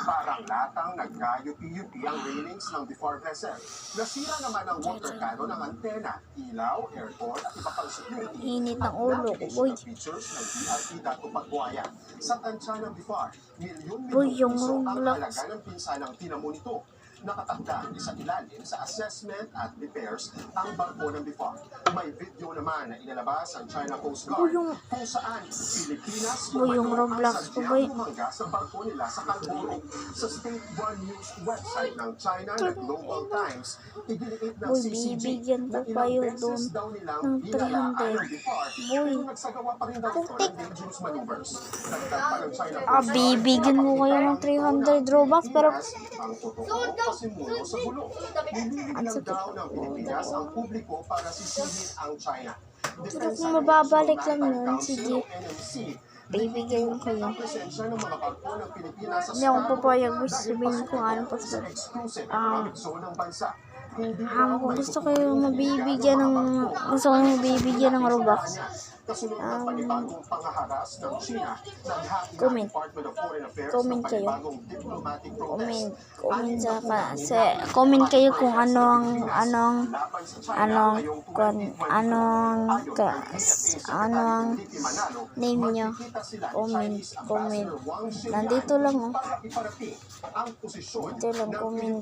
Parang latang nagkayupi-yupi ang railings ng BIFAR vessel. Nasira naman ang water cannon ng antena, ilaw, aircon at iba pang security. Init ng ulo ko, boy. Pictures ng BRP Dato Pagbuaya. Sa tansya ng BIFAR, Boy, yung piso ang Roblox. halaga ng pinsanang tinamo nito. Nakatakda sa ilalim sa assessment at repairs ang barko ng BIFAR. May video naman na inalabas ang China Coast Guard kung saan Pilipinas yung Roblox ko, boy. bumangga sa barko nila sa Calboro. Sa State One News website ng China na Global Times, iginiit ng Boy, CCG bibigyan na ko ilang kayo beses doon daw nilang ng binalaan 300. ng BIFAR pero nagsagawa pa rin daw ito ng dangerous maneuvers. Dagdag pa ng China Coast Guard, Bibigyan mo kayo ng 300 Robux, pero ang totoo pasimulo sa gulo. Nililig lang daw ng Pilipinas ang publiko para sisihin ang China. pero kung mababalik lang yun, sige. Bibigyan ko kayo. Hindi ako papayag mo sabihin kung ano pa sa kung gusto kayo mabibigyan ng Robux, comment kayo. Comment kayo kung anong name nyo. Comment. Nandito lang, oh. Dito lang, comment.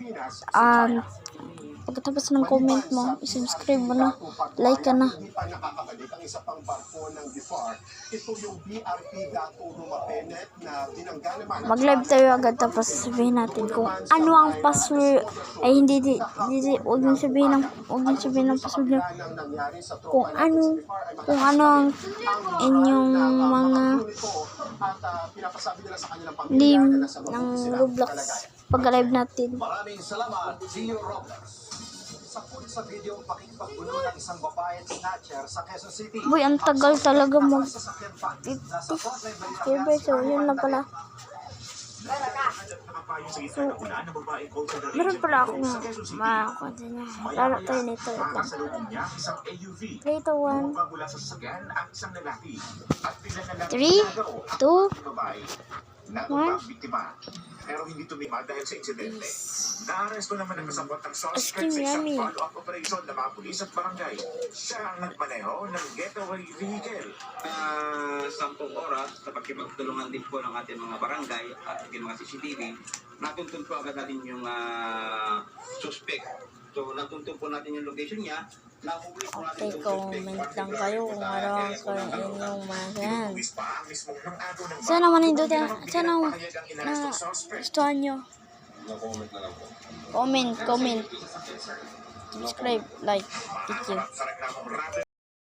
Pagkatapos ng comment mo, isubscribe mo na, like ka na. Mag-live tayo agad tapos sabihin natin kung ano ang password. Ay huwag nyo sabihin ng password nyo. Kung ano ang inyong mga name ng Roblox pag-live natin. Maraming salamat, Gio Robles. Sa video pakikipaggulo ng isang babae at snatcher sa Quezon City. Boy, ang tagal talaga mag 50 so yun na pala. So, meron pala akong makakunti na. Lalo tayo nito. 3, 2, 1. 3, 2, 1. Pero hindi tumima dahil sa insidente. Naaresto naman ang kasabot ng suspect Ice sa isang cream, yummy. follow-up operation ng mga pulis at barangay. Siya ang nagmaneho ng getaway vehicle. 10 oras sa pagkipagtulungan din po ng ating mga barangay at ating mga CCTV, natuntun po agad natin yung suspect. So, natuntun po natin yung location niya. Nahuli po natin Okay, yung comment lang kayo kung ano ang inyong mga yan. Pulis pa ang mismong ng agaw ng Sana manindot Hindi na, naman sana pinapahayag ang inarestong suspect. gustuhan nyo. Comment. Subscribe, like, thank you. Sa reklamong